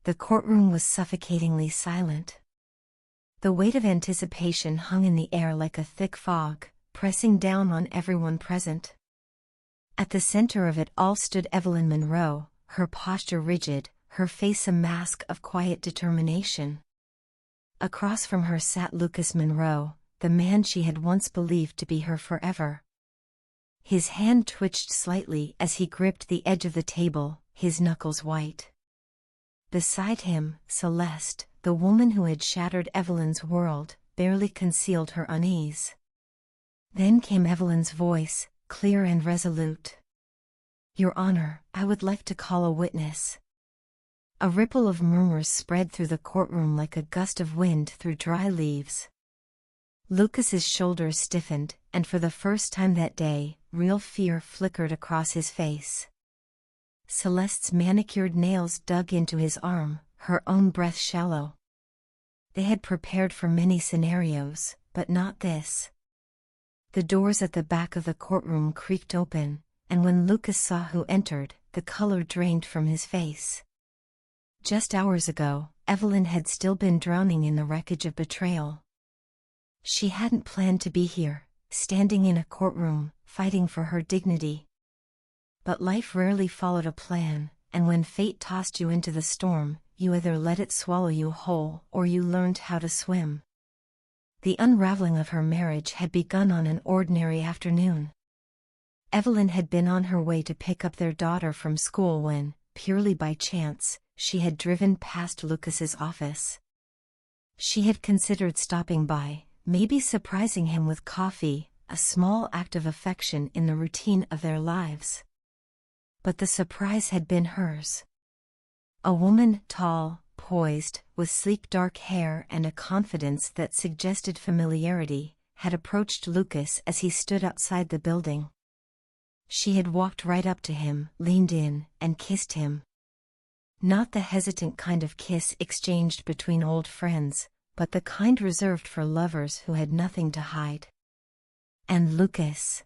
The courtroom was suffocatingly silent. The weight of anticipation hung in the air like a thick fog, pressing down on everyone present. At the center of it all stood Evelyn Monroe, her posture rigid, her face a mask of quiet determination. Across from her sat Lucas Monroe, the man she had once believed to be her forever. His hand twitched slightly as he gripped the edge of the table, his knuckles white. Beside him, Celeste, the woman who had shattered Evelyn's world, barely concealed her unease. Then came Evelyn's voice, clear and resolute. "Your Honor, I would like to call a witness." A ripple of murmurs spread through the courtroom like a gust of wind through dry leaves. Lucas's shoulders stiffened, and for the first time that day, real fear flickered across his face. Celeste's manicured nails dug into his arm, her own breath shallow. They had prepared for many scenarios, but not this. The doors at the back of the courtroom creaked open, and when Lucas saw who entered, the color drained from his face. Just hours ago, Evelyn had still been drowning in the wreckage of betrayal. She hadn't planned to be here, standing in a courtroom, fighting for her dignity. But life rarely followed a plan, and when fate tossed you into the storm, you either let it swallow you whole or you learned how to swim. The unraveling of her marriage had begun on an ordinary afternoon. Evelyn had been on her way to pick up their daughter from school when, purely by chance, she had driven past Lucas's office. She had considered stopping by, maybe surprising him with coffee, a small act of affection in the routine of their lives. But the surprise had been hers. A woman, tall, poised, with sleek dark hair and a confidence that suggested familiarity, had approached Lucas as he stood outside the building. She had walked right up to him, leaned in, and kissed him. Not the hesitant kind of kiss exchanged between old friends, but the kind reserved for lovers who had nothing to hide. And Lucas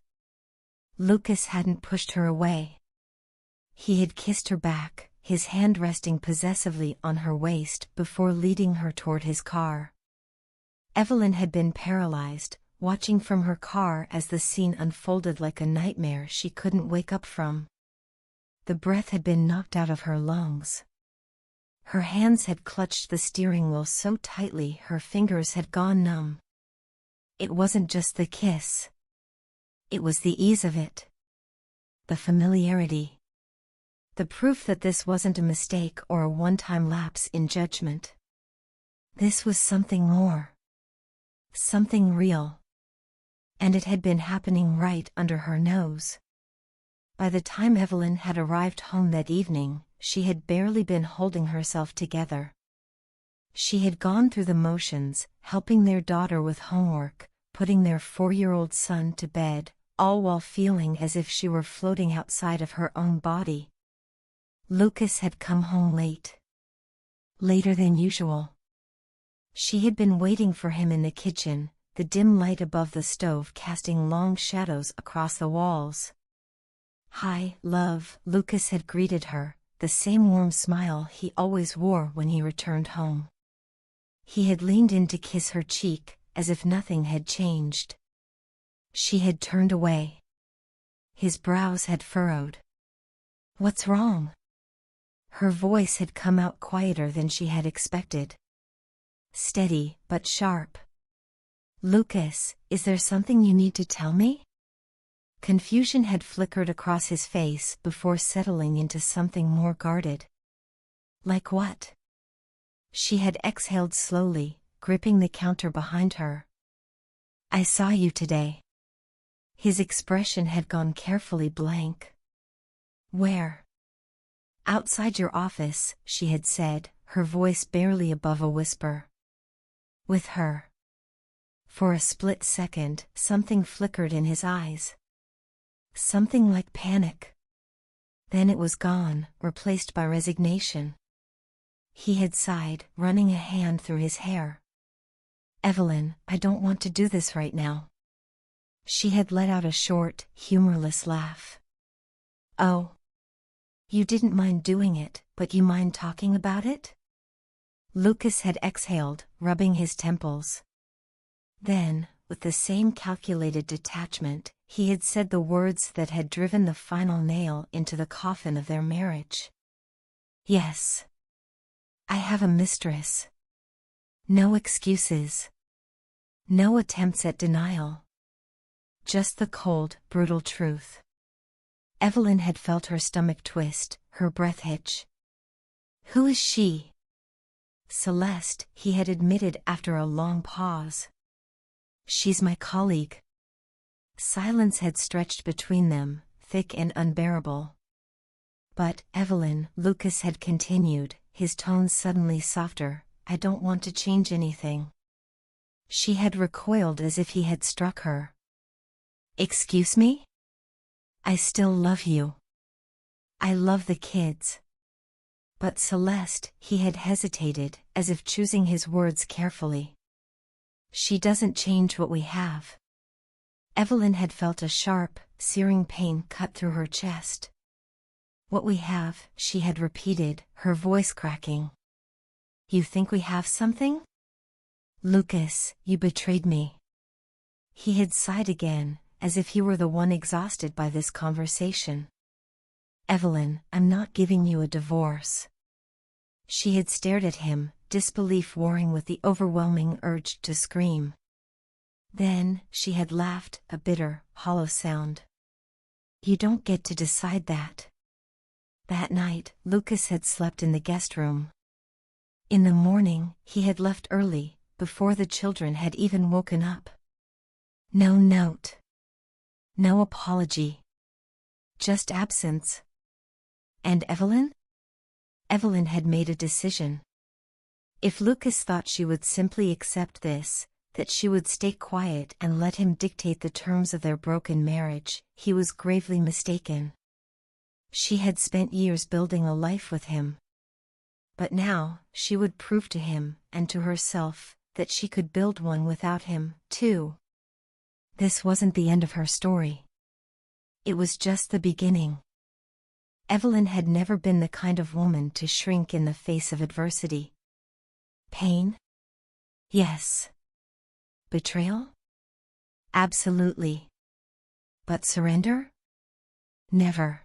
hadn't pushed her away. He had kissed her back, his hand resting possessively on her waist before leading her toward his car. Evelyn had been paralyzed, watching from her car as the scene unfolded like a nightmare she couldn't wake up from. The breath had been knocked out of her lungs. Her hands had clutched the steering wheel so tightly her fingers had gone numb. It wasn't just the kiss. It was the ease of it. The familiarity. The proof that this wasn't a mistake or a one-time lapse in judgment. This was something more. Something real. And it had been happening right under her nose. By the time Evelyn had arrived home that evening, she had barely been holding herself together. She had gone through the motions, helping their daughter with homework, putting their 4-year-old son to bed, all while feeling as if she were floating outside of her own body. Lucas had come home late. Later than usual. She had been waiting for him in the kitchen, the dim light above the stove casting long shadows across the walls. "Hi, love," Lucas had greeted her, the same warm smile he always wore when he returned home. He had leaned in to kiss her cheek, as if nothing had changed. She had turned away. His brows had furrowed. "What's wrong?" Her voice had come out quieter than she had expected. Steady, but sharp. "Lucas, is there something you need to tell me?" Confusion had flickered across his face before settling into something more guarded. "Like what?" She had exhaled slowly, gripping the counter behind her. "I saw you today." His expression had gone carefully blank. "Where?" "Outside your office," she had said, her voice barely above a whisper. "With her." For a split second, something flickered in his eyes. Something like panic. Then it was gone, replaced by resignation. He had sighed, running a hand through his hair. "Evelyn, I don't want to do this right now." She had let out a short, humorless laugh. "Oh. You didn't mind doing it, but you mind talking about it?" Lucas had exhaled, rubbing his temples. Then, with the same calculated detachment, he had said the words that had driven the final nail into the coffin of their marriage. Yes. I have a mistress. No excuses. No attempts at denial. Just the cold, brutal truth. Evelyn had felt her stomach twist, her breath hitch. Who is she? Celeste, he had admitted after a long pause. She's my colleague. Silence had stretched between them, thick and unbearable. But, Evelyn, Lucas had continued, his tone suddenly softer, I don't want to change anything. She had recoiled as if he had struck her. Excuse me? I still love you. I love the kids. But Celeste, he had hesitated, as if choosing his words carefully. She doesn't change what we have. Evelyn had felt a sharp, searing pain cut through her chest. What we have, she had repeated, her voice cracking. You think we have something? Lucas, you betrayed me. He had sighed again, as if he were the one exhausted by this conversation. Evelyn, I'm not giving you a divorce. She had stared at him, disbelief warring with the overwhelming urge to scream. Then, she had laughed, a bitter, hollow sound. You don't get to decide that. That night, Lucas had slept in the guest room. In the morning, he had left early, before the children had even woken up. No note. No apology. Just absence. And Evelyn? Evelyn had made a decision. If Lucas thought she would simply accept this, that she would stay quiet and let him dictate the terms of their broken marriage, he was gravely mistaken. She had spent years building a life with him. But now, she would prove to him, and to herself, that she could build one without him, too. This wasn't the end of her story. It was just the beginning. Evelyn had never been the kind of woman to shrink in the face of adversity. Pain? Yes. Betrayal? Absolutely. But surrender? Never.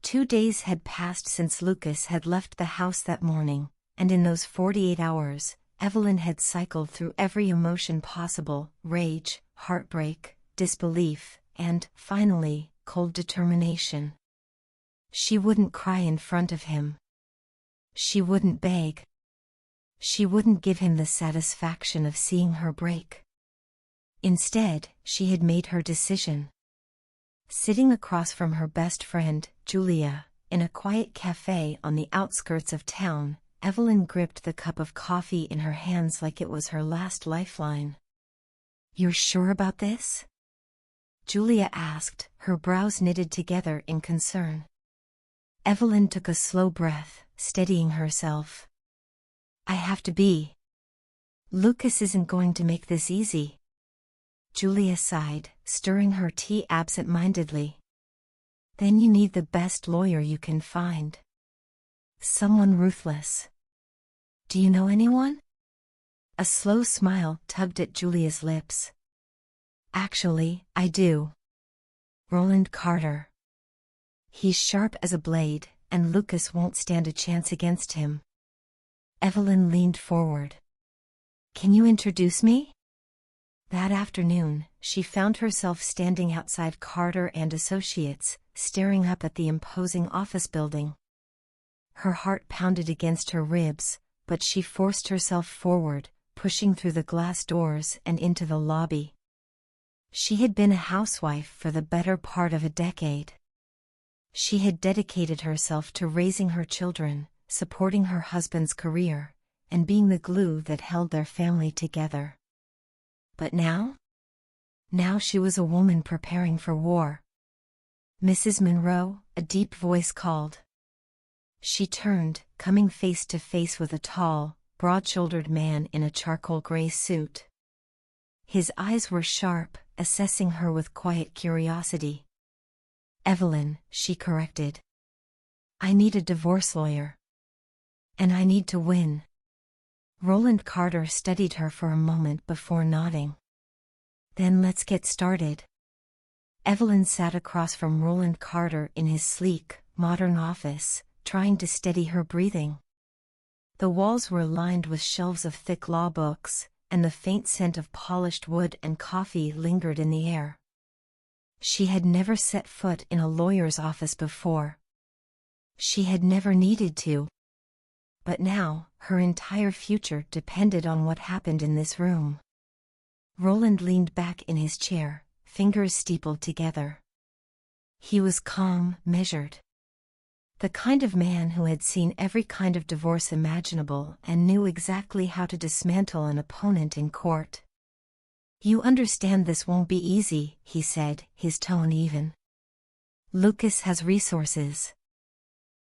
2 days had passed since Lucas had left the house that morning, and in those 48 hours, Evelyn had cycled through every emotion possible, rage, heartbreak, disbelief, and, finally, cold determination. She wouldn't cry in front of him. She wouldn't beg. She wouldn't give him the satisfaction of seeing her break. Instead, she had made her decision. Sitting across from her best friend, Julia, in a quiet cafe on the outskirts of town, Evelyn gripped the cup of coffee in her hands like it was her last lifeline. You're sure about this? Julia asked, her brows knitted together in concern. Evelyn took a slow breath, steadying herself. I have to be. Lucas isn't going to make this easy. Julia sighed, stirring her tea absent-mindedly. Then you need the best lawyer you can find. Someone ruthless. Do you know anyone? A slow smile tugged at Julia's lips. Actually, I do. Roland Carter. He's sharp as a blade, and Lucas won't stand a chance against him. Evelyn leaned forward. Can you introduce me? That afternoon, she found herself standing outside Carter and Associates, staring up at the imposing office building. Her heart pounded against her ribs, but she forced herself forward, pushing through the glass doors and into the lobby. She had been a housewife for the better part of a decade. She had dedicated herself to raising her children, supporting her husband's career, and being the glue that held their family together. But now? Now she was a woman preparing for war. Mrs. Monroe, a deep voice called. She turned, coming face to face with a tall, broad-shouldered man in a charcoal gray suit. His eyes were sharp, assessing her with quiet curiosity. Evelyn, she corrected. I need a divorce lawyer. And I need to win. Roland Carter studied her for a moment before nodding. Then let's get started. Evelyn sat across from Roland Carter in his sleek, modern office, trying to steady her breathing. The walls were lined with shelves of thick law books, and the faint scent of polished wood and coffee lingered in the air. She had never set foot in a lawyer's office before. She had never needed to. But now, her entire future depended on what happened in this room. Roland leaned back in his chair, fingers steepled together. He was calm, measured. The kind of man who had seen every kind of divorce imaginable and knew exactly how to dismantle an opponent in court. "You understand this won't be easy," he said, his tone even. "Lucas has resources.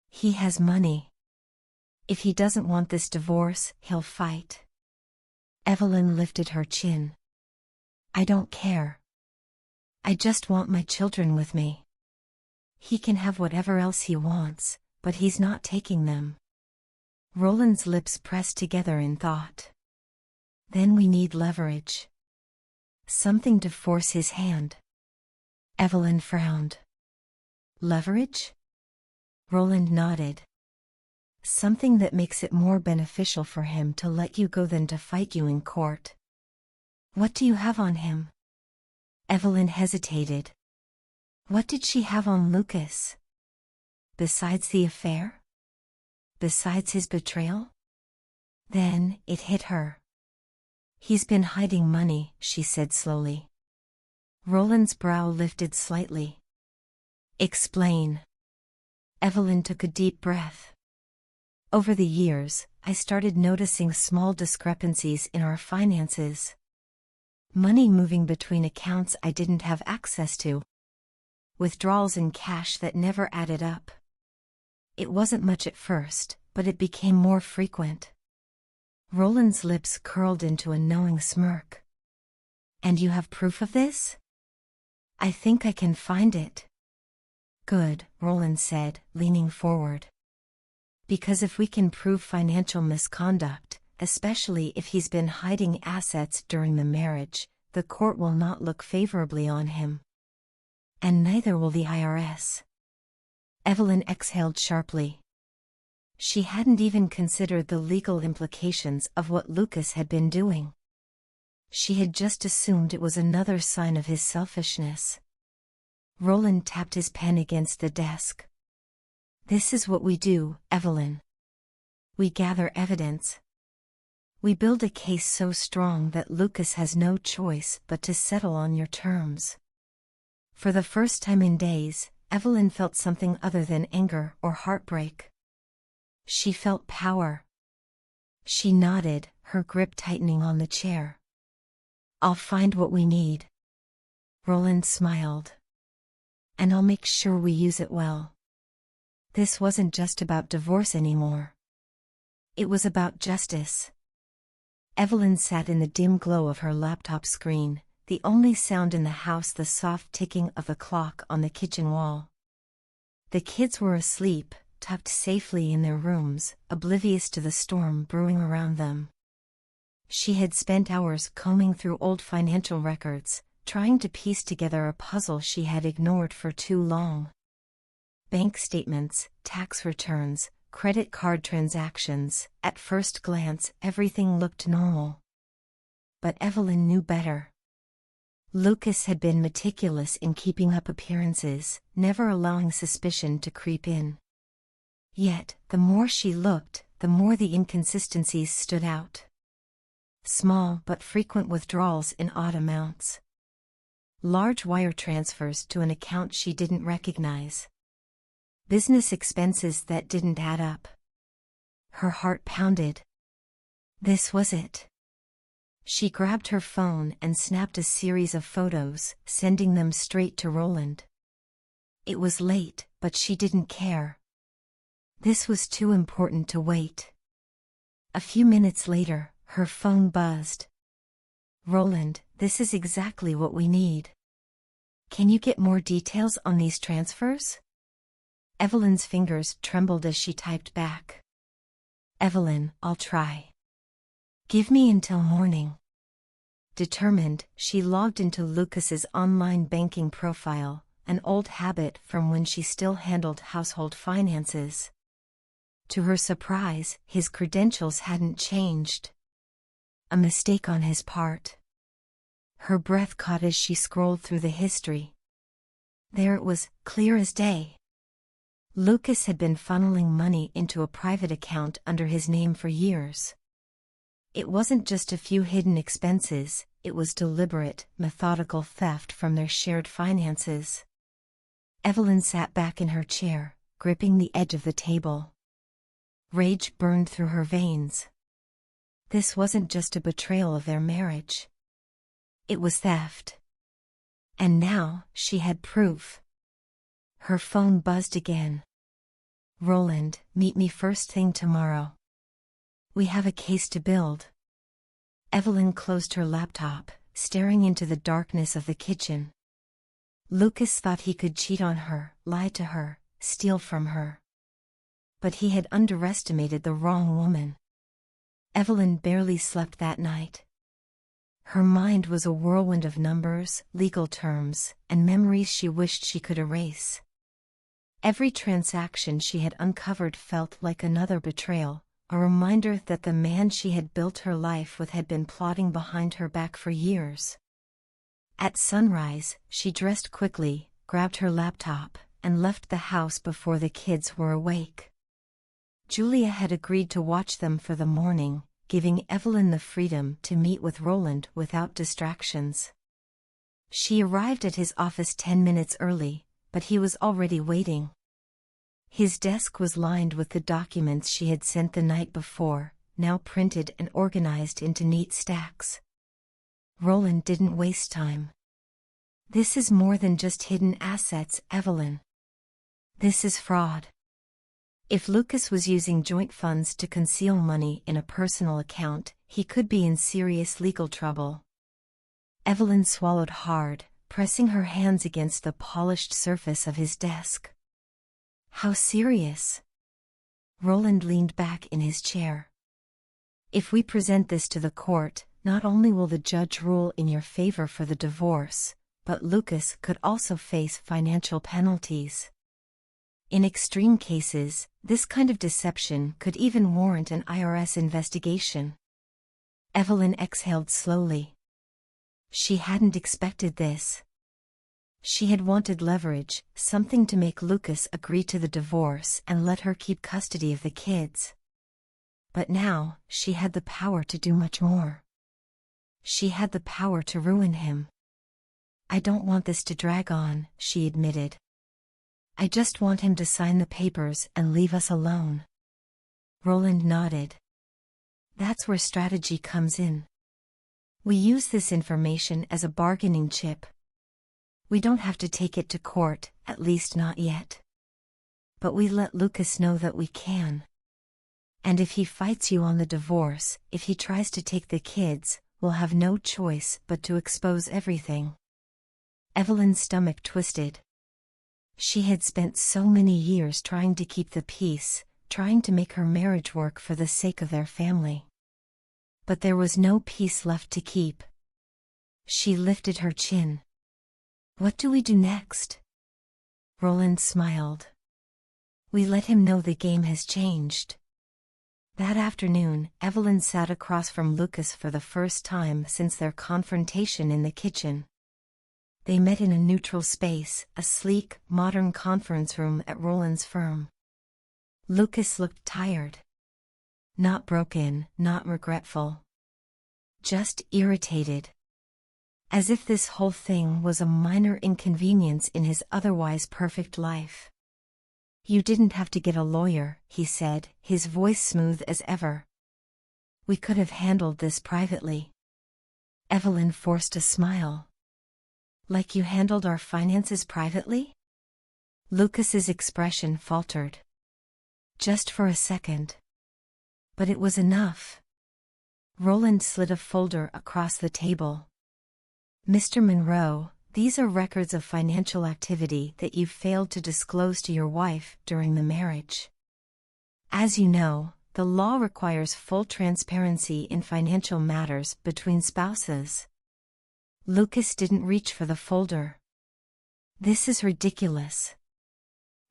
He has money. If he doesn't want this divorce, he'll fight." Evelyn lifted her chin. "I don't care. I just want my children with me. He can have whatever else he wants, but he's not taking them." Roland's lips pressed together in thought. "Then we need leverage. Something to force his hand." Evelyn frowned. "Leverage?" Roland nodded. "Something that makes it more beneficial for him to let you go than to fight you in court." "What do you have on him?" Evelyn hesitated. What did she have on Lucas? Besides the affair? Besides his betrayal? Then, it hit her. "He's been hiding money," she said slowly. Roland's brow lifted slightly. "Explain." Evelyn took a deep breath. "Over the years, I started noticing small discrepancies in our finances. Money moving between accounts I didn't have access to. Withdrawals in cash that never added up. It wasn't much at first, but it became more frequent." Roland's lips curled into a knowing smirk. "And you have proof of this?" "I think I can find it." "Good," Roland said, leaning forward. "Because if we can prove financial misconduct, especially if he's been hiding assets during the marriage, the court will not look favorably on him. And neither will the IRS." Evelyn exhaled sharply. She hadn't even considered the legal implications of what Lucas had been doing. She had just assumed it was another sign of his selfishness. Roland tapped his pen against the desk. "This is what we do, Evelyn. We gather evidence. We build a case so strong that Lucas has no choice but to settle on your terms." For the first time in days, Evelyn felt something other than anger or heartbreak. She felt power. She nodded, her grip tightening on the chair. "I'll find what we need." Roland smiled. "And I'll make sure we use it well." This wasn't just about divorce anymore. It was about justice. Evelyn sat in the dim glow of her laptop screen, the only sound in the house the soft ticking of a clock on the kitchen wall. The kids were asleep, tucked safely in their rooms, oblivious to the storm brewing around them. She had spent hours combing through old financial records, trying to piece together a puzzle she had ignored for too long. Bank statements, tax returns, credit card transactions, at first glance everything looked normal. But Evelyn knew better. Lucas had been meticulous in keeping up appearances, never allowing suspicion to creep in. Yet, the more she looked, the more the inconsistencies stood out. Small but frequent withdrawals in odd amounts. Large wire transfers to an account she didn't recognize. Business expenses that didn't add up. Her heart pounded. This was it. She grabbed her phone and snapped a series of photos, sending them straight to Roland. It was late, but she didn't care. This was too important to wait. A few minutes later, her phone buzzed. "Roland, this is exactly what we need. Can you get more details on these transfers?" Evelyn's fingers trembled as she typed back. "Evelyn, I'll try." Give me until morning. Determined, she logged into Lucas's online banking profile, an old habit from when she still handled household finances. To her surprise, his credentials hadn't changed. A mistake on his part. Her breath caught as she scrolled through the history. There it was, clear as day. Lucas had been funneling money into a private account under his name for years. It wasn't just a few hidden expenses, it was deliberate, methodical theft from their shared finances. Evelyn sat back in her chair, gripping the edge of the table. Rage burned through her veins. This wasn't just a betrayal of their marriage. It was theft. And now, she had proof. Her phone buzzed again. Roland, meet me first thing tomorrow. We have a case to build. Evelyn closed her laptop, staring into the darkness of the kitchen. Lucas thought he could cheat on her, lie to her, steal from her. But he had underestimated the wrong woman. Evelyn barely slept that night. Her mind was a whirlwind of numbers, legal terms, and memories she wished she could erase. Every transaction she had uncovered felt like another betrayal, a reminder that the man she had built her life with had been plotting behind her back for years. At sunrise, she dressed quickly, grabbed her laptop, and left the house before the kids were awake. Julia had agreed to watch them for the morning, giving Evelyn the freedom to meet with Roland without distractions. She arrived at his office 10 minutes early, but he was already waiting. His desk was lined with the documents she had sent the night before, now printed and organized into neat stacks. Roland didn't waste time. This is more than just hidden assets, Evelyn. This is fraud. If Lucas was using joint funds to conceal money in a personal account, he could be in serious legal trouble. Evelyn swallowed hard, pressing her hands against the polished surface of his desk. How serious? Roland leaned back in his chair. If we present this to the court, not only will the judge rule in your favor for the divorce, but Lucas could also face financial penalties. In extreme cases, this kind of deception could even warrant an IRS investigation. Evelyn exhaled slowly. She hadn't expected this. She had wanted leverage, something to make Lucas agree to the divorce and let her keep custody of the kids. But now, she had the power to do much more. She had the power to ruin him. I don't want this to drag on, she admitted. I just want him to sign the papers and leave us alone. Roland nodded. That's where strategy comes in. We use this information as a bargaining chip. We don't have to take it to court, at least not yet. But we let Lucas know that we can. And if he fights you on the divorce, if he tries to take the kids, we'll have no choice but to expose everything. Evelyn's stomach twisted. She had spent so many years trying to keep the peace, trying to make her marriage work for the sake of their family. But there was no peace left to keep. She lifted her chin. What do we do next? Roland smiled. We let him know the game has changed. That afternoon, Evelyn sat across from Lucas for the first time since their confrontation in the kitchen. They met in a neutral space, a sleek, modern conference room at Roland's firm. Lucas looked tired. Not broken, not regretful. Just irritated. As if this whole thing was a minor inconvenience in his otherwise perfect life. You didn't have to get a lawyer, he said, his voice smooth as ever. We could have handled this privately. Evelyn forced a smile. Like you handled our finances privately? Lucas's expression faltered. Just for a second. But it was enough. Roland slid a folder across the table. Mr. Monroe, these are records of financial activity that you failed to disclose to your wife during the marriage. As you know, the law requires full transparency in financial matters between spouses. Lucas didn't reach for the folder. This is ridiculous.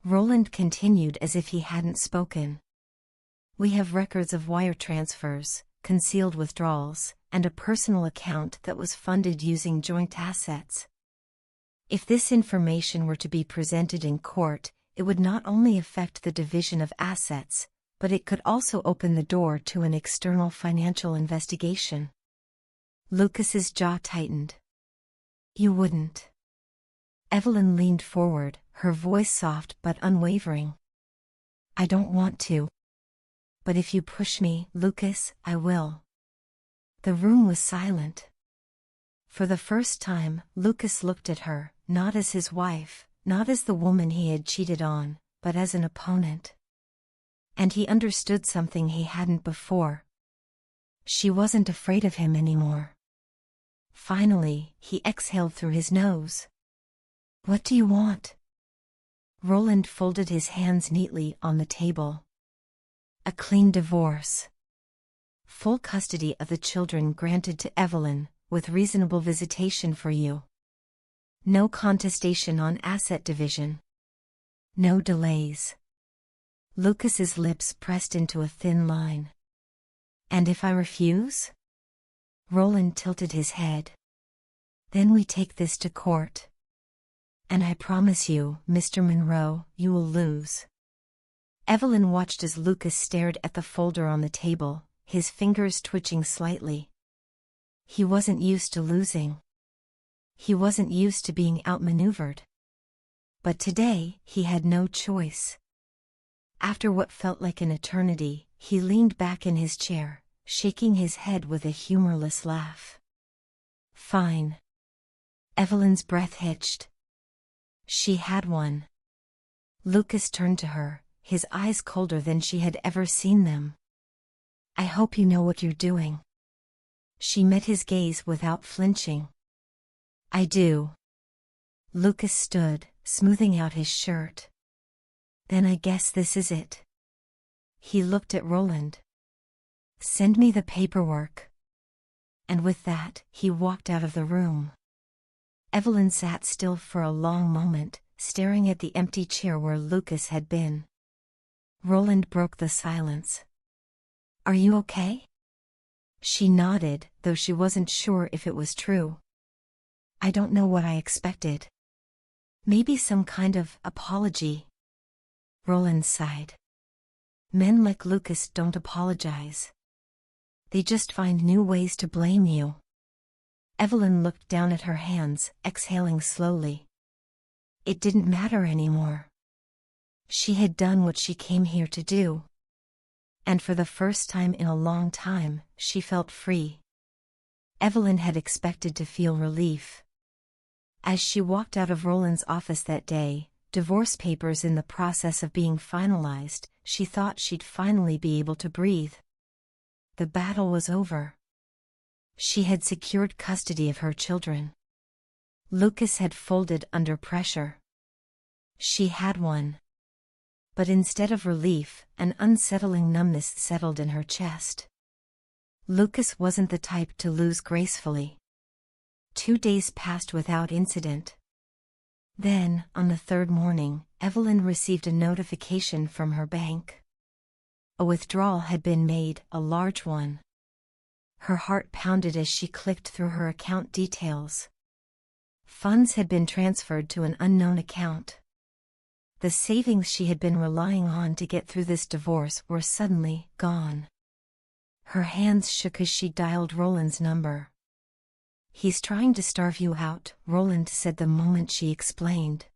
Roland continued as if he hadn't spoken. We have records of wire transfers, concealed withdrawals, and a personal account that was funded using joint assets. If this information were to be presented in court, it would not only affect the division of assets, but it could also open the door to an external financial investigation. Lucas's jaw tightened. You wouldn't. Evelyn leaned forward, her voice soft but unwavering. I don't want to. But if you push me, Lucas, I will. The room was silent. For the first time, Lucas looked at her, not as his wife, not as the woman he had cheated on, but as an opponent. And he understood something he hadn't before. She wasn't afraid of him anymore. Finally, he exhaled through his nose. What do you want? Roland folded his hands neatly on the table. A clean divorce. Full custody of the children granted to Evelyn, with reasonable visitation for you. No contestation on asset division. No delays. Lucas's lips pressed into a thin line. And if I refuse? Roland tilted his head. Then we take this to court. And I promise you, Mr. Monroe, you will lose. Evelyn watched as Lucas stared at the folder on the table, his fingers twitching slightly. He wasn't used to losing. He wasn't used to being outmaneuvered. But today, he had no choice. After what felt like an eternity, he leaned back in his chair, shaking his head with a humorless laugh. Fine. Evelyn's breath hitched. She had one. Lucas turned to her, his eyes colder than she had ever seen them. I hope you know what you're doing. She met his gaze without flinching. I do. Lucas stood, smoothing out his shirt. Then I guess this is it. He looked at Roland. Send me the paperwork. And with that, he walked out of the room. Evelyn sat still for a long moment, staring at the empty chair where Lucas had been. Roland broke the silence. Are you okay? She nodded, though she wasn't sure if it was true. I don't know what I expected. Maybe some kind of apology. Roland sighed. Men like Lucas don't apologize. They just find new ways to blame you. Evelyn looked down at her hands, exhaling slowly. It didn't matter anymore. She had done what she came here to do. And for the first time in a long time, she felt free. Evelyn had expected to feel relief. As she walked out of Roland's office that day, divorce papers in the process of being finalized, she thought she'd finally be able to breathe. The battle was over. She had secured custody of her children. Lucas had folded under pressure. She had won. But instead of relief, an unsettling numbness settled in her chest. Lucas wasn't the type to lose gracefully. 2 days passed without incident. Then, on the third morning, Evelyn received a notification from her bank. A withdrawal had been made, a large one. Her heart pounded as she clicked through her account details. Funds had been transferred to an unknown account. The savings she had been relying on to get through this divorce were suddenly gone. Her hands shook as she dialed Roland's number. He's trying to starve you out, Roland said the moment she explained.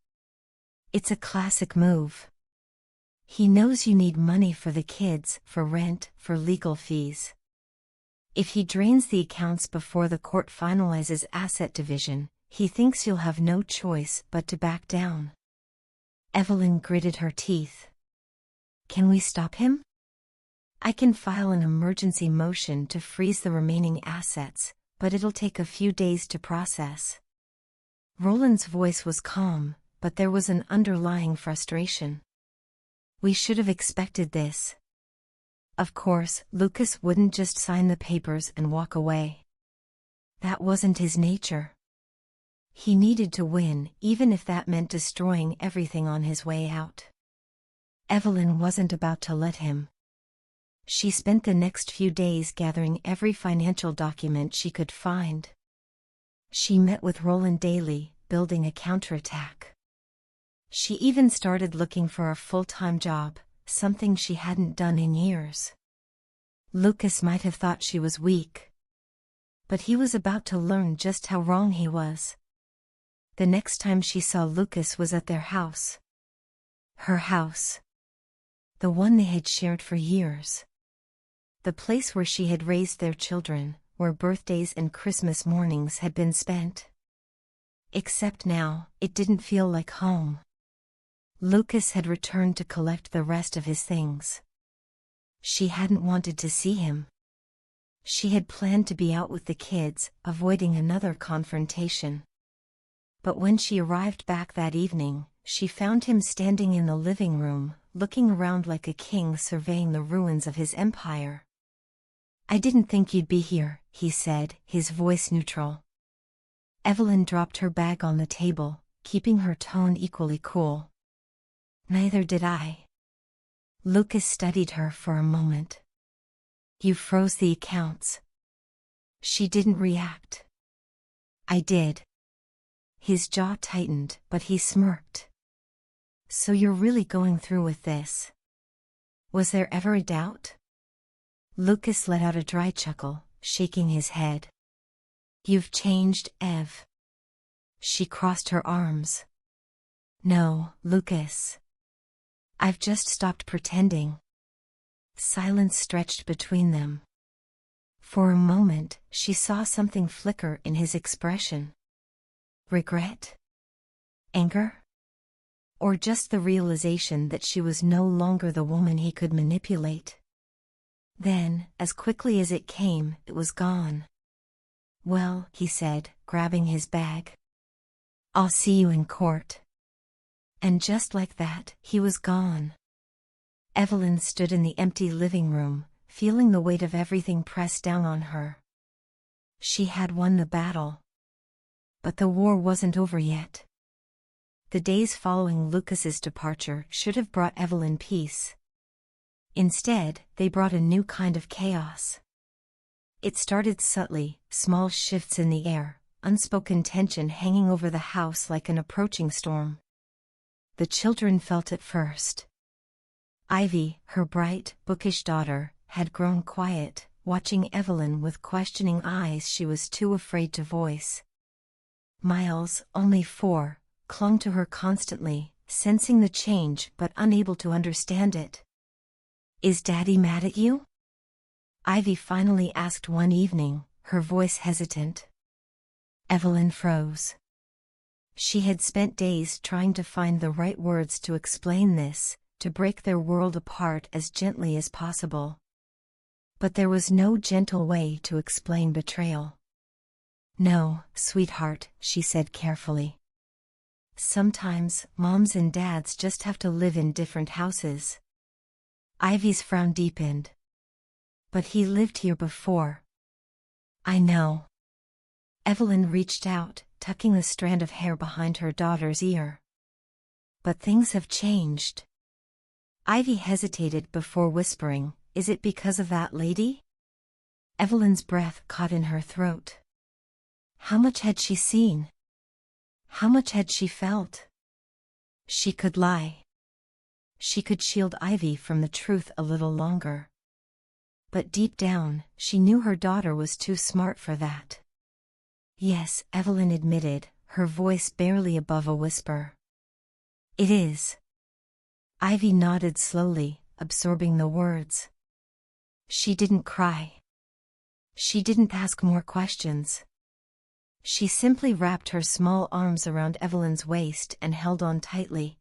It's a classic move. He knows you need money for the kids, for rent, for legal fees. If he drains the accounts before the court finalizes asset division, he thinks you'll have no choice but to back down. Evelyn gritted her teeth. Can we stop him? I can file an emergency motion to freeze the remaining assets, but it'll take a few days to process. Roland's voice was calm, but there was an underlying frustration. We should have expected this. Of course, Lucas wouldn't just sign the papers and walk away. That wasn't his nature. He needed to win, even if that meant destroying everything on his way out. Evelyn wasn't about to let him. She spent the next few days gathering every financial document she could find. She met with Roland daily, building a counterattack. She even started looking for a full-time job, something she hadn't done in years. Lucas might have thought she was weak. But he was about to learn just how wrong he was. The next time she saw Lucas was at their house. Her house. The one they had shared for years. The place where she had raised their children, where birthdays and Christmas mornings had been spent. Except now, it didn't feel like home. Lucas had returned to collect the rest of his things. She hadn't wanted to see him. She had planned to be out with the kids, avoiding another confrontation. But when she arrived back that evening, she found him standing in the living room, looking around like a king surveying the ruins of his empire. "I didn't think you'd be here," he said, his voice neutral. Evelyn dropped her bag on the table, keeping her tone equally cool. "Neither did I." Lucas studied her for a moment. "You froze the accounts." She didn't react. "I did." His jaw tightened, but he smirked. "So you're really going through with this? Was there ever a doubt?" Lucas let out a dry chuckle, shaking his head. "You've changed, Ev." She crossed her arms. "No, Lucas. I've just stopped pretending." Silence stretched between them. For a moment, she saw something flicker in his expression. Regret? Anger? Or just the realization that she was no longer the woman he could manipulate? Then, as quickly as it came, it was gone. "Well," he said, grabbing his bag. "I'll see you in court." And just like that, he was gone. Evelyn stood in the empty living room, feeling the weight of everything pressed down on her. She had won the battle. But the war wasn't over yet. The days following Lucas's departure should have brought Evelyn peace. Instead, they brought a new kind of chaos. It started subtly, small shifts in the air, unspoken tension hanging over the house like an approaching storm. The children felt it first. Ivy, her bright, bookish daughter, had grown quiet, watching Evelyn with questioning eyes she was too afraid to voice. Miles, only 4, clung to her constantly, sensing the change but unable to understand it. "Is Daddy mad at you?" Ivy finally asked one evening, her voice hesitant. Evelyn froze. She had spent days trying to find the right words to explain this, to break their world apart as gently as possible. But there was no gentle way to explain betrayal. "No, sweetheart," she said carefully. "Sometimes, moms and dads just have to live in different houses." Ivy's frown deepened. "But he lived here before." "I know." Evelyn reached out, tucking the strand of hair behind her daughter's ear. "But things have changed." Ivy hesitated before whispering, "Is it because of that lady?" Evelyn's breath caught in her throat. How much had she seen? How much had she felt? She could lie. She could shield Ivy from the truth a little longer. But deep down, she knew her daughter was too smart for that. "Yes," Evelyn admitted, her voice barely above a whisper. "It is." Ivy nodded slowly, absorbing the words. She didn't cry. She didn't ask more questions. She simply wrapped her small arms around Evelyn's waist and held on tightly.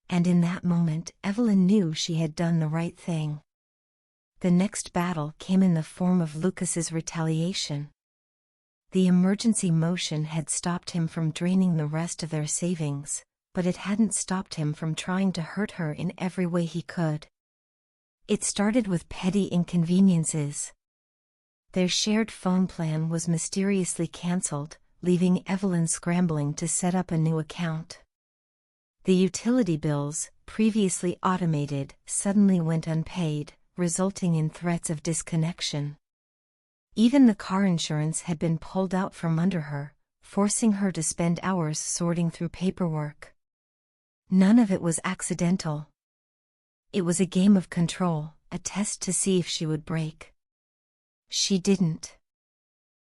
And in that moment, Evelyn knew she had done the right thing. The next battle came in the form of Lucas's retaliation. The emergency motion had stopped him from draining the rest of their savings, but it hadn't stopped him from trying to hurt her in every way he could. It started with petty inconveniences. Their shared phone plan was mysteriously cancelled, leaving Evelyn scrambling to set up a new account. The utility bills, previously automated, suddenly went unpaid, resulting in threats of disconnection. Even the car insurance had been pulled out from under her, forcing her to spend hours sorting through paperwork. None of it was accidental. It was a game of control, a test to see if she would break. She didn't.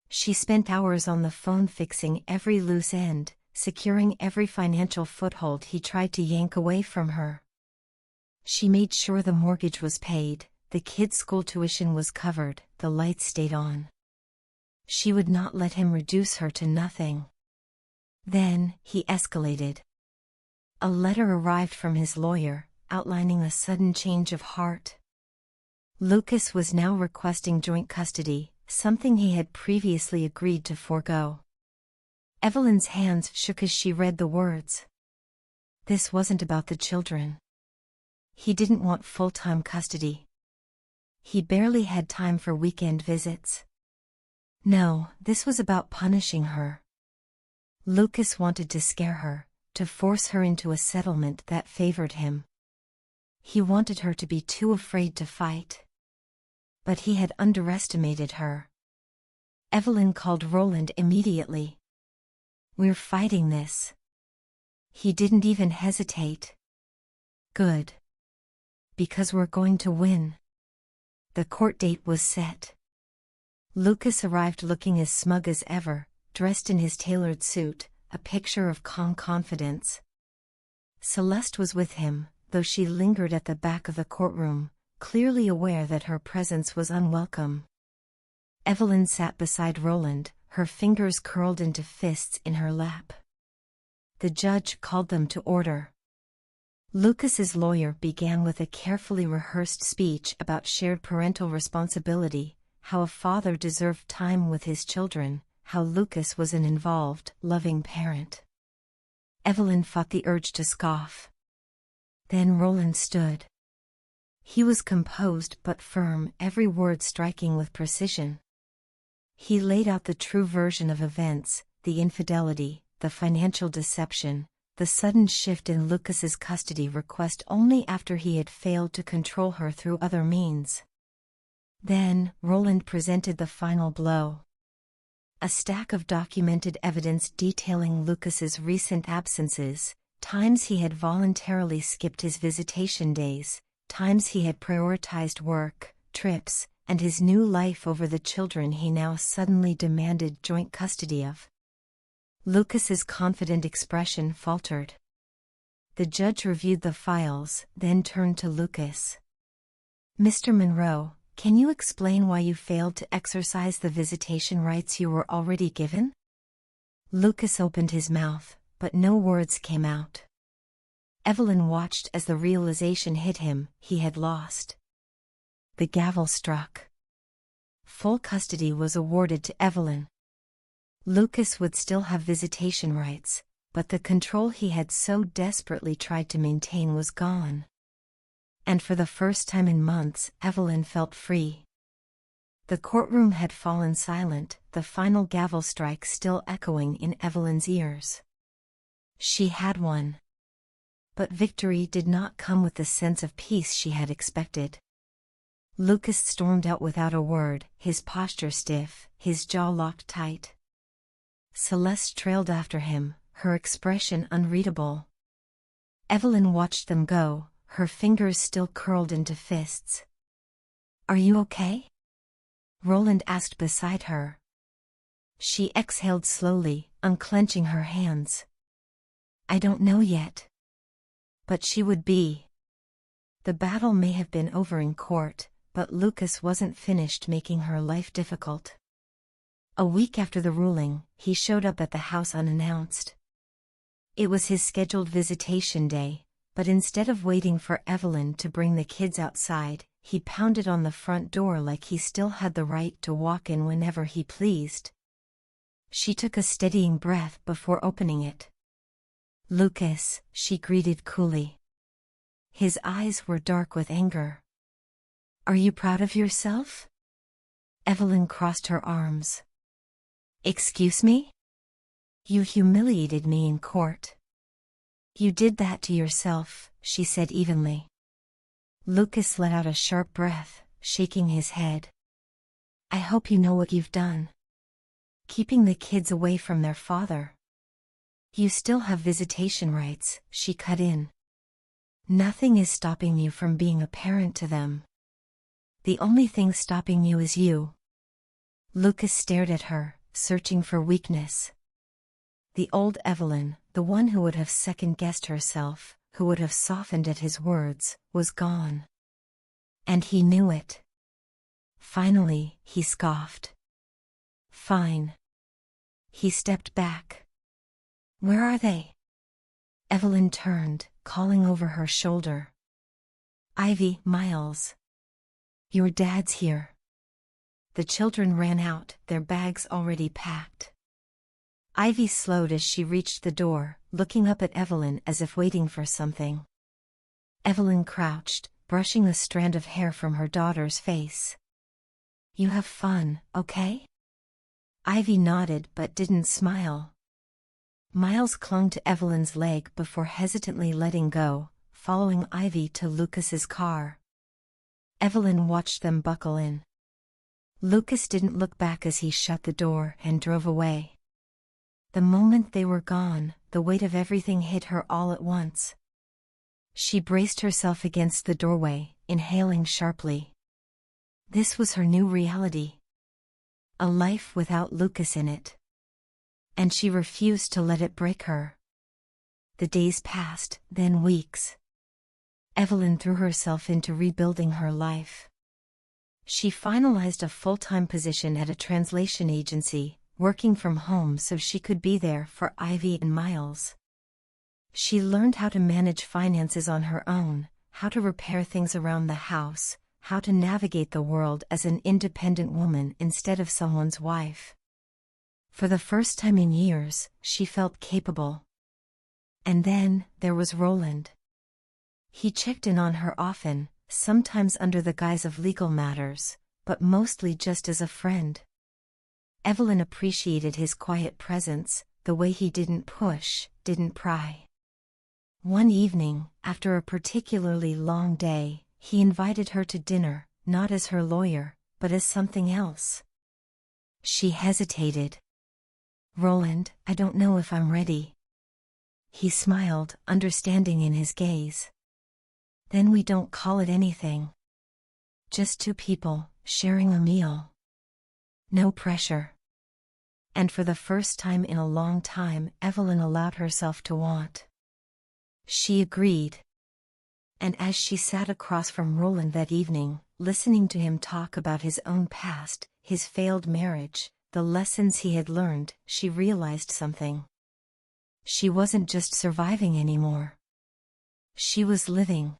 She spent hours on the phone fixing every loose end, securing every financial foothold he tried to yank away from her. She made sure the mortgage was paid, the kids' school tuition was covered, the lights stayed on. She would not let him reduce her to nothing. Then, he escalated. A letter arrived from his lawyer, outlining a sudden change of heart. Lucas was now requesting joint custody, something he had previously agreed to forego. Evelyn's hands shook as she read the words. This wasn't about the children. He didn't want full-time custody. He barely had time for weekend visits. No, this was about punishing her. Lucas wanted to scare her, to force her into a settlement that favored him. He wanted her to be too afraid to fight. But he had underestimated her. Evelyn called Roland immediately. We're fighting this. He didn't even hesitate. Good. Because we're going to win. The court date was set. Lucas arrived looking as smug as ever, dressed in his tailored suit, a picture of calm confidence. Celeste was with him, though she lingered at the back of the courtroom, clearly aware that her presence was unwelcome. Evelyn sat beside Roland, her fingers curled into fists in her lap. The judge called them to order. Lucas's lawyer began with a carefully rehearsed speech about shared parental responsibility, how a father deserved time with his children, how Lucas was an involved, loving parent. Evelyn fought the urge to scoff. Then Roland stood. He was composed but firm, every word striking with precision. He laid out the true version of events, the infidelity, the financial deception, the sudden shift in Lucas's custody request only after he had failed to control her through other means. Then, Roland presented the final blow. A stack of documented evidence detailing Lucas's recent absences, times he had voluntarily skipped his visitation days, times he had prioritized work, trips, and his new life over the children he now suddenly demanded joint custody of. Lucas's confident expression faltered. The judge reviewed the files, then turned to Lucas. Mr. Monroe, can you explain why you failed to exercise the visitation rights you were already given? Lucas opened his mouth, but no words came out. Evelyn watched as the realization hit him, he had lost. The gavel struck. Full custody was awarded to Evelyn. Lucas would still have visitation rights, but the control he had so desperately tried to maintain was gone. And for the first time in months, Evelyn felt free. The courtroom had fallen silent, the final gavel strike still echoing in Evelyn's ears. She had won. But victory did not come with the sense of peace she had expected. Lucas stormed out without a word, his posture stiff, his jaw locked tight. Celeste trailed after him, her expression unreadable. Evelyn watched them go, her fingers still curled into fists. Are you okay? Roland asked beside her. She exhaled slowly, unclenching her hands. I don't know yet. But she would be. The battle may have been over in court, but Lucas wasn't finished making her life difficult. A week after the ruling, he showed up at the house unannounced. It was his scheduled visitation day, but instead of waiting for Evelyn to bring the kids outside, he pounded on the front door like he still had the right to walk in whenever he pleased. She took a steadying breath before opening it. Lucas, she greeted coolly. His eyes were dark with anger. Are you proud of yourself? Evelyn crossed her arms. Excuse me? You humiliated me in court. You did that to yourself, she said evenly. Lucas let out a sharp breath, shaking his head. I hope you know what you've done. Keeping the kids away from their father. You still have visitation rights, she cut in. Nothing is stopping you from being a parent to them. The only thing stopping you is you. Lucas stared at her, searching for weakness. The old Evelyn, the one who would have second-guessed herself, who would have softened at his words, was gone. And he knew it. Finally, he scoffed. Fine. He stepped back. Where are they? Evelyn turned, calling over her shoulder. Ivy, Miles. Your dad's here. The children ran out, their bags already packed. Ivy slowed as she reached the door, looking up at Evelyn as if waiting for something. Evelyn crouched, brushing a strand of hair from her daughter's face. You have fun, okay? Ivy nodded but didn't smile. Miles clung to Evelyn's leg before hesitantly letting go, following Ivy to Lucas's car. Evelyn watched them buckle in. Lucas didn't look back as he shut the door and drove away. The moment they were gone, the weight of everything hit her all at once. She braced herself against the doorway, inhaling sharply. This was her new reality. A life without Lucas in it. And she refused to let it break her. The days passed, then weeks. Evelyn threw herself into rebuilding her life. She finalized a full-time position at a translation agency, working from home so she could be there for Ivy and Miles. She learned how to manage finances on her own, how to repair things around the house, how to navigate the world as an independent woman instead of someone's wife. For the first time in years, she felt capable. And then, there was Roland. He checked in on her often, sometimes under the guise of legal matters, but mostly just as a friend. Evelyn appreciated his quiet presence, the way he didn't push, didn't pry. One evening, after a particularly long day, he invited her to dinner, not as her lawyer, but as something else. She hesitated. Roland, I don't know if I'm ready. He smiled, understanding in his gaze. Then we don't call it anything. Just two people, sharing a meal. No pressure. And for the first time in a long time, Evelyn allowed herself to want. She agreed. And as she sat across from Roland that evening, listening to him talk about his own past, his failed marriage, the lessons he had learned, she realized something. She wasn't just surviving anymore. She was living.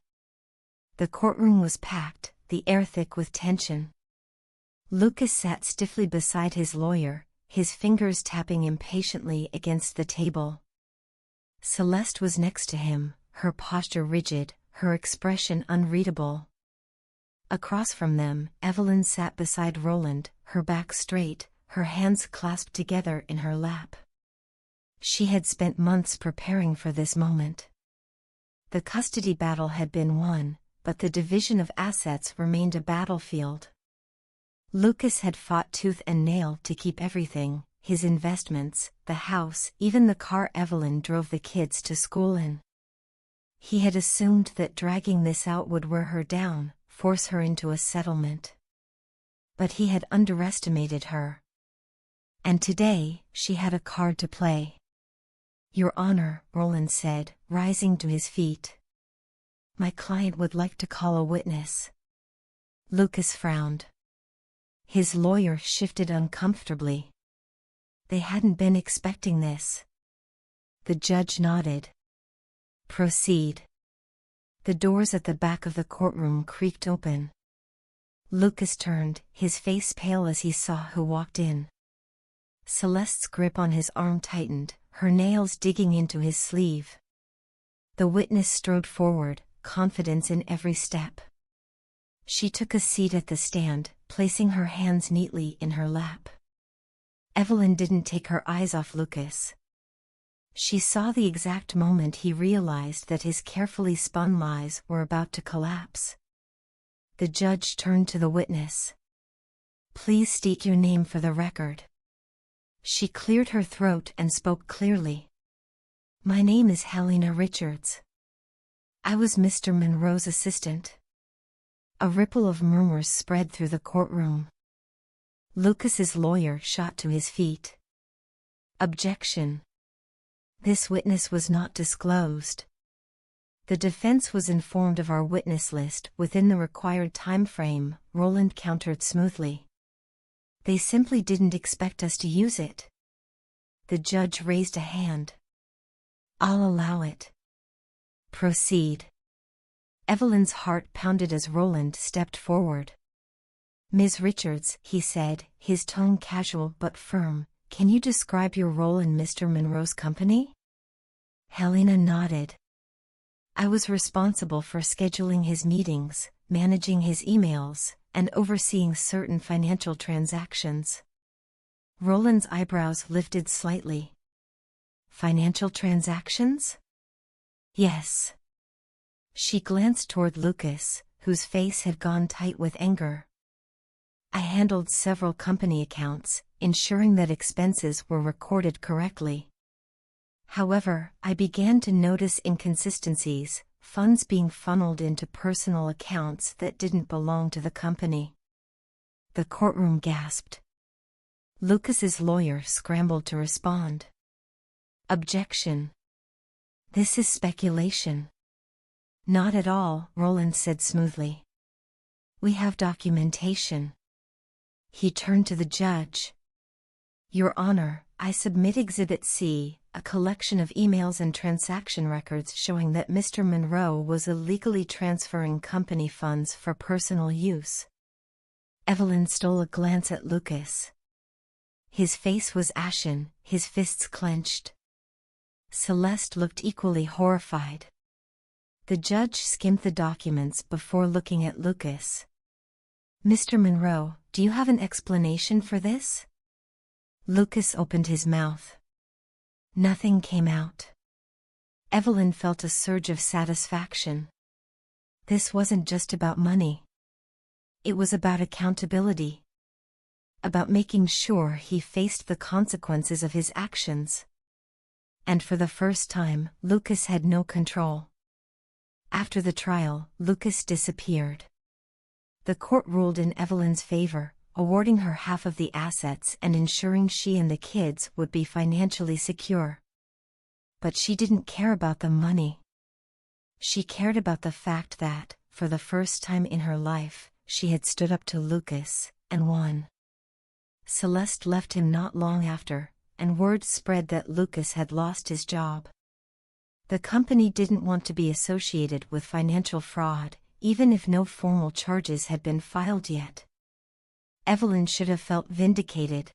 The courtroom was packed, the air thick with tension. Lucas sat stiffly beside his lawyer, his fingers tapping impatiently against the table. Celeste was next to him, her posture rigid, her expression unreadable. Across from them, Evelyn sat beside Roland, her back straight, her hands clasped together in her lap. She had spent months preparing for this moment. The custody battle had been won, but the division of assets remained a battlefield. Lucas had fought tooth and nail to keep everything, his investments, the house, even the car Evelyn drove the kids to school in. He had assumed that dragging this out would wear her down, force her into a settlement. But he had underestimated her. And today, she had a card to play. Your Honor, Roland said, rising to his feet. My client would like to call a witness. Lucas frowned. His lawyer shifted uncomfortably. They hadn't been expecting this. The judge nodded. Proceed. The doors at the back of the courtroom creaked open. Lucas turned, his face pale as he saw who walked in. Celeste's grip on his arm tightened, her nails digging into his sleeve. The witness strode forward, confidence in every step. She took a seat at the stand, placing her hands neatly in her lap. Evelyn didn't take her eyes off Lucas. She saw the exact moment he realized that his carefully spun lies were about to collapse. The judge turned to the witness. "Please state your name for the record." She cleared her throat and spoke clearly. "My name is Helena Richards. I was Mr. Monroe's assistant." A ripple of murmurs spread through the courtroom. Lucas's lawyer shot to his feet. "Objection. This witness was not disclosed. The defense was informed of our witness list within the required time frame," Roland countered smoothly. "They simply didn't expect us to use it." The judge raised a hand. "I'll allow it. Proceed." Evelyn's heart pounded as Roland stepped forward. "Ms. Richards," he said, his tone casual but firm, "can you describe your role in Mr. Monroe's company?" Helena nodded. "I was responsible for scheduling his meetings, managing his emails, and overseeing certain financial transactions." Roland's eyebrows lifted slightly. "Financial transactions?" "Yes." She glanced toward Lucas, whose face had gone tight with anger. "I handled several company accounts, ensuring that expenses were recorded correctly. However, I began to notice inconsistencies, funds being funneled into personal accounts that didn't belong to the company." The courtroom gasped. Lucas's lawyer scrambled to respond. "Objection. This is speculation." "Not at all," Roland said smoothly. "We have documentation." He turned to the judge. "Your Honor, I submit Exhibit C, a collection of emails and transaction records showing that Mr. Monroe was illegally transferring company funds for personal use." Evelyn stole a glance at Lucas. His face was ashen, his fists clenched. Celeste looked equally horrified. The judge skimmed the documents before looking at Lucas. "Mr. Monroe, do you have an explanation for this?" Lucas opened his mouth. Nothing came out. Evelyn felt a surge of satisfaction. This wasn't just about money. It was about accountability. About making sure he faced the consequences of his actions. And for the first time, Lucas had no control. After the trial, Lucas disappeared. The court ruled in Evelyn's favor, awarding her half of the assets and ensuring she and the kids would be financially secure. But she didn't care about the money. She cared about the fact that, for the first time in her life, she had stood up to Lucas, and won. Celeste left him not long after, and word spread that Lucas had lost his job. The company didn't want to be associated with financial fraud, even if no formal charges had been filed yet. Evelyn should have felt vindicated.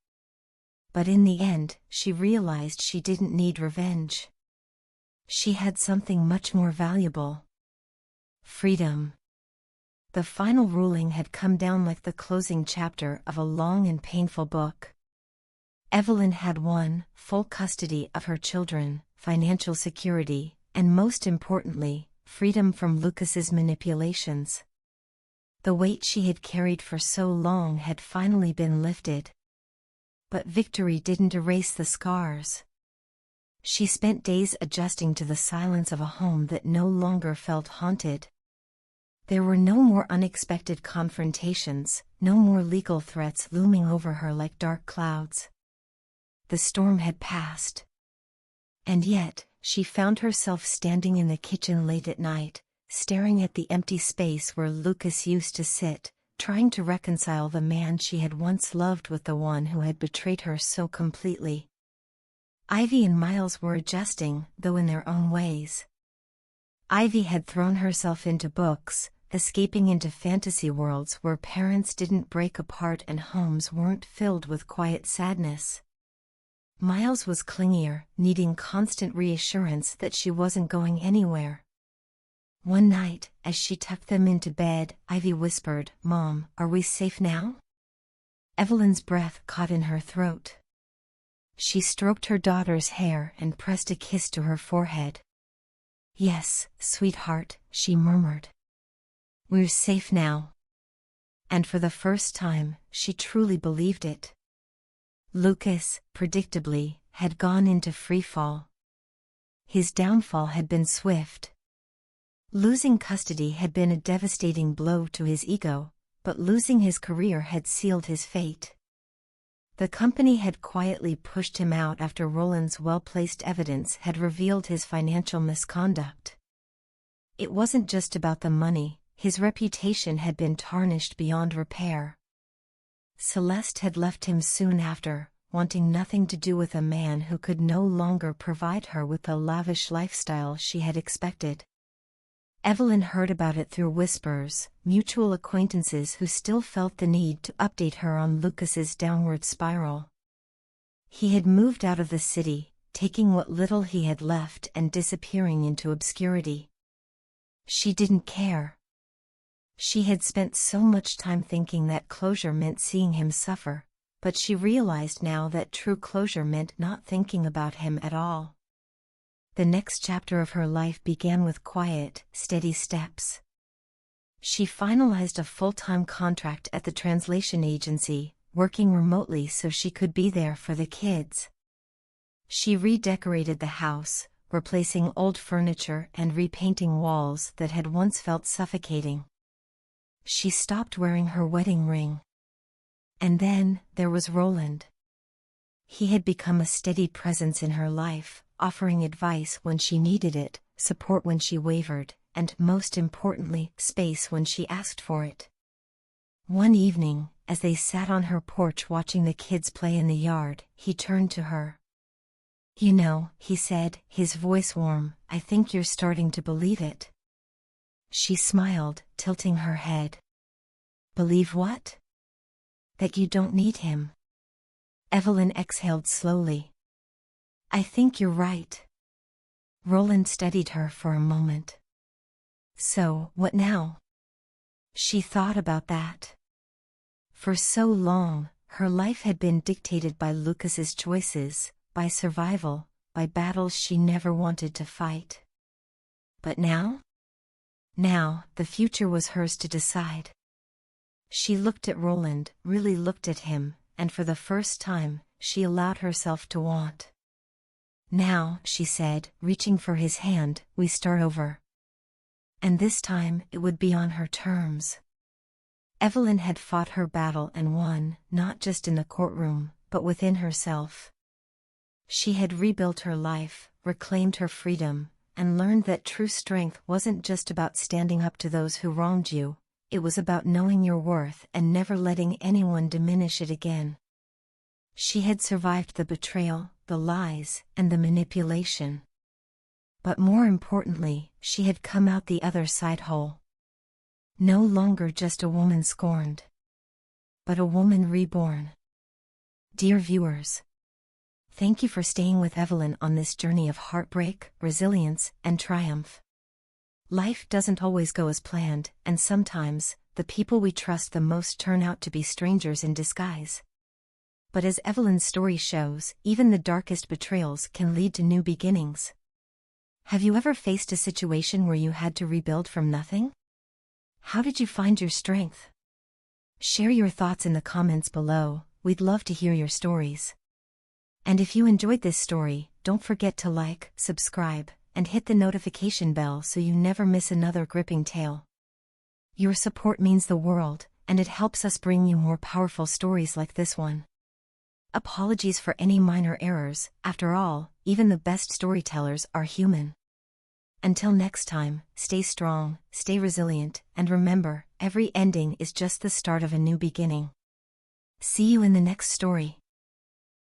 But in the end, she realized she didn't need revenge. She had something much more valuable. Freedom. The final ruling had come down like the closing chapter of a long and painful book. Evelyn had won full custody of her children, financial security, and most importantly, freedom from Lucas's manipulations. The weight she had carried for so long had finally been lifted. But victory didn't erase the scars. She spent days adjusting to the silence of a home that no longer felt haunted. There were no more unexpected confrontations, no more legal threats looming over her like dark clouds. The storm had passed. And yet, she found herself standing in the kitchen late at night, staring at the empty space where Lucas used to sit, trying to reconcile the man she had once loved with the one who had betrayed her so completely. Ivy and Miles were adjusting, though in their own ways. Ivy had thrown herself into books, escaping into fantasy worlds where parents didn't break apart and homes weren't filled with quiet sadness. Miles was clingier, needing constant reassurance that she wasn't going anywhere. One night, as she tucked them into bed, Ivy whispered, "Mom, are we safe now?" Evelyn's breath caught in her throat. She stroked her daughter's hair and pressed a kiss to her forehead. "Yes, sweetheart," she murmured. "We're safe now." And for the first time, she truly believed it. Lucas, predictably, had gone into free fall. His downfall had been swift. Losing custody had been a devastating blow to his ego, but losing his career had sealed his fate. The company had quietly pushed him out after Roland's well-placed evidence had revealed his financial misconduct. It wasn't just about the money, his reputation had been tarnished beyond repair. Celeste had left him soon after, wanting nothing to do with a man who could no longer provide her with the lavish lifestyle she had expected. Evelyn heard about it through whispers, mutual acquaintances who still felt the need to update her on Lucas's downward spiral. He had moved out of the city, taking what little he had left and disappearing into obscurity. She didn't care. She had spent so much time thinking that closure meant seeing him suffer, but she realized now that true closure meant not thinking about him at all. The next chapter of her life began with quiet, steady steps. She finalized a full-time contract at the translation agency, working remotely so she could be there for the kids. She redecorated the house, replacing old furniture and repainting walls that had once felt suffocating. She stopped wearing her wedding ring. And then, there was Roland. He had become a steady presence in her life, offering advice when she needed it, support when she wavered, and most importantly, space when she asked for it. One evening, as they sat on her porch watching the kids play in the yard, he turned to her. "You know," he said, his voice warm, "I think you're starting to believe it." She smiled, tilting her head. "Believe what?" "That you don't need him." Evelyn exhaled slowly. "I think you're right." Roland studied her for a moment. "So, what now?" She thought about that. For so long, her life had been dictated by Lucas's choices, by survival, by battles she never wanted to fight. But now? Now, the future was hers to decide. She looked at Roland, really looked at him, and for the first time, she allowed herself to want. "Now," she said, reaching for his hand, "we start over." And this time, it would be on her terms. Evelyn had fought her battle and won, not just in the courtroom, but within herself. She had rebuilt her life, reclaimed her freedom, and learned that true strength wasn't just about standing up to those who wronged you, it was about knowing your worth and never letting anyone diminish it again. She had survived the betrayal, the lies, and the manipulation. But more importantly, she had come out the other side whole. No longer just a woman scorned, but a woman reborn. Dear viewers, thank you for staying with Evelyn on this journey of heartbreak, resilience, and triumph. Life doesn't always go as planned, and sometimes, the people we trust the most turn out to be strangers in disguise. But as Evelyn's story shows, even the darkest betrayals can lead to new beginnings. Have you ever faced a situation where you had to rebuild from nothing? How did you find your strength? Share your thoughts in the comments below, we'd love to hear your stories. And if you enjoyed this story, don't forget to like, subscribe, and hit the notification bell so you never miss another gripping tale. Your support means the world, and it helps us bring you more powerful stories like this one. Apologies for any minor errors, after all, even the best storytellers are human. Until next time, stay strong, stay resilient, and remember, every ending is just the start of a new beginning. See you in the next story.